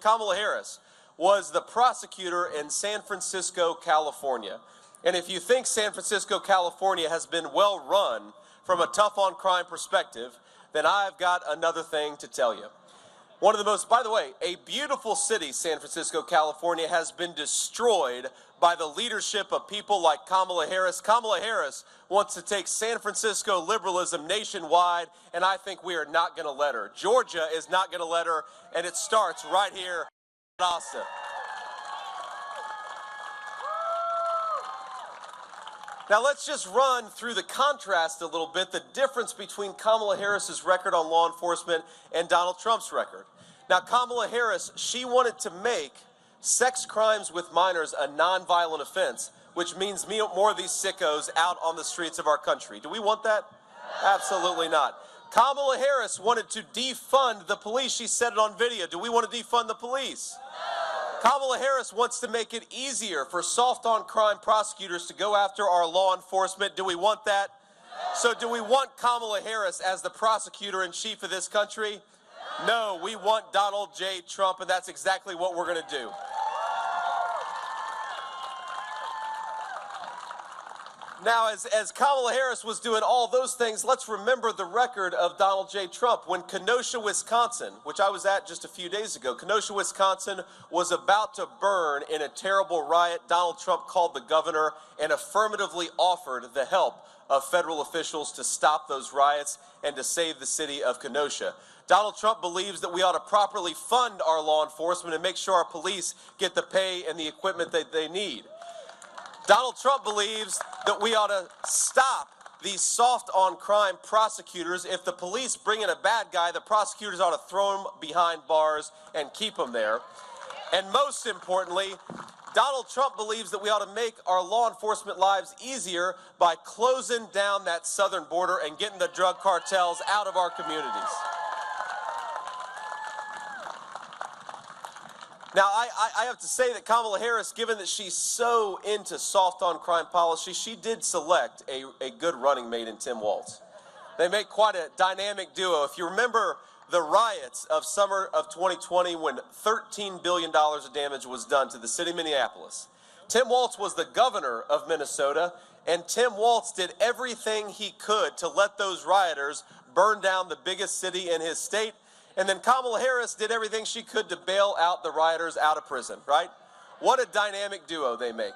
Kamala Harris was the prosecutor in San Francisco, California. And if you think San Francisco, California has been well run from a tough on crime perspective, then I've got another thing to tell you. One of the most, by the way, a beautiful city, San Francisco, California, has been destroyed by the leadership of people like Kamala Harris. Kamala Harris wants to take San Francisco liberalism nationwide, and I think we are not going to let her. Georgia is not going to let her, and it starts right here in Valdosta. Now let's just run through the contrast a little bit, the difference between Kamala Harris's record on law enforcement and Donald Trump's record. Now Kamala Harris, she wanted to make sex crimes with minors a nonviolent offense, which means more of these sickos out on the streets of our country. Do we want that? Absolutely not. Kamala Harris wanted to defund the police. She said it on video. Do we want to defund the police? Kamala Harris wants to make it easier for soft-on-crime prosecutors to go after our law enforcement. Do we want that? So do we want Kamala Harris as the prosecutor-in-chief of this country? No, we want Donald J. Trump, and that's exactly what we're going to do. Now, as Kamala Harris was doing all those things, let's remember the record of Donald J. Trump. When Kenosha, Wisconsin, which I was at just a few days ago, Kenosha, Wisconsin was about to burn in a terrible riot. Donald Trump called the governor and affirmatively offered the help of federal officials to stop those riots and to save the city of Kenosha. Donald Trump believes that we ought to properly fund our law enforcement and make sure our police get the pay and the equipment that they need. Donald Trump believes that we ought to stop these soft-on-crime prosecutors. If the police bring in a bad guy, the prosecutors ought to throw him behind bars and keep him there. And most importantly, Donald Trump believes that we ought to make our law enforcement lives easier by closing down that southern border and getting the drug cartels out of our communities. Now, I have to say that Kamala Harris, given that she's so into soft-on-crime policy, she did select a good running mate in Tim Walz. They make quite a dynamic duo. If you remember the riots of summer of 2020 when $13 billion of damage was done to the city of Minneapolis, Tim Walz was the governor of Minnesota, and Tim Walz did everything he could to let those rioters burn down the biggest city in his state. And then Kamala Harris did everything she could to bail out the rioters out of prison, right? What a dynamic duo they make.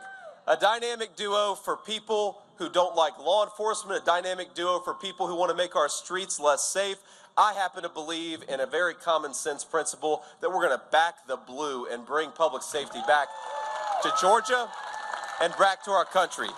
A dynamic duo for people who don't like law enforcement, a dynamic duo for people who want to make our streets less safe. I happen to believe in a very common sense principle that we're going to back the blue and bring public safety back to Georgia and back to our country.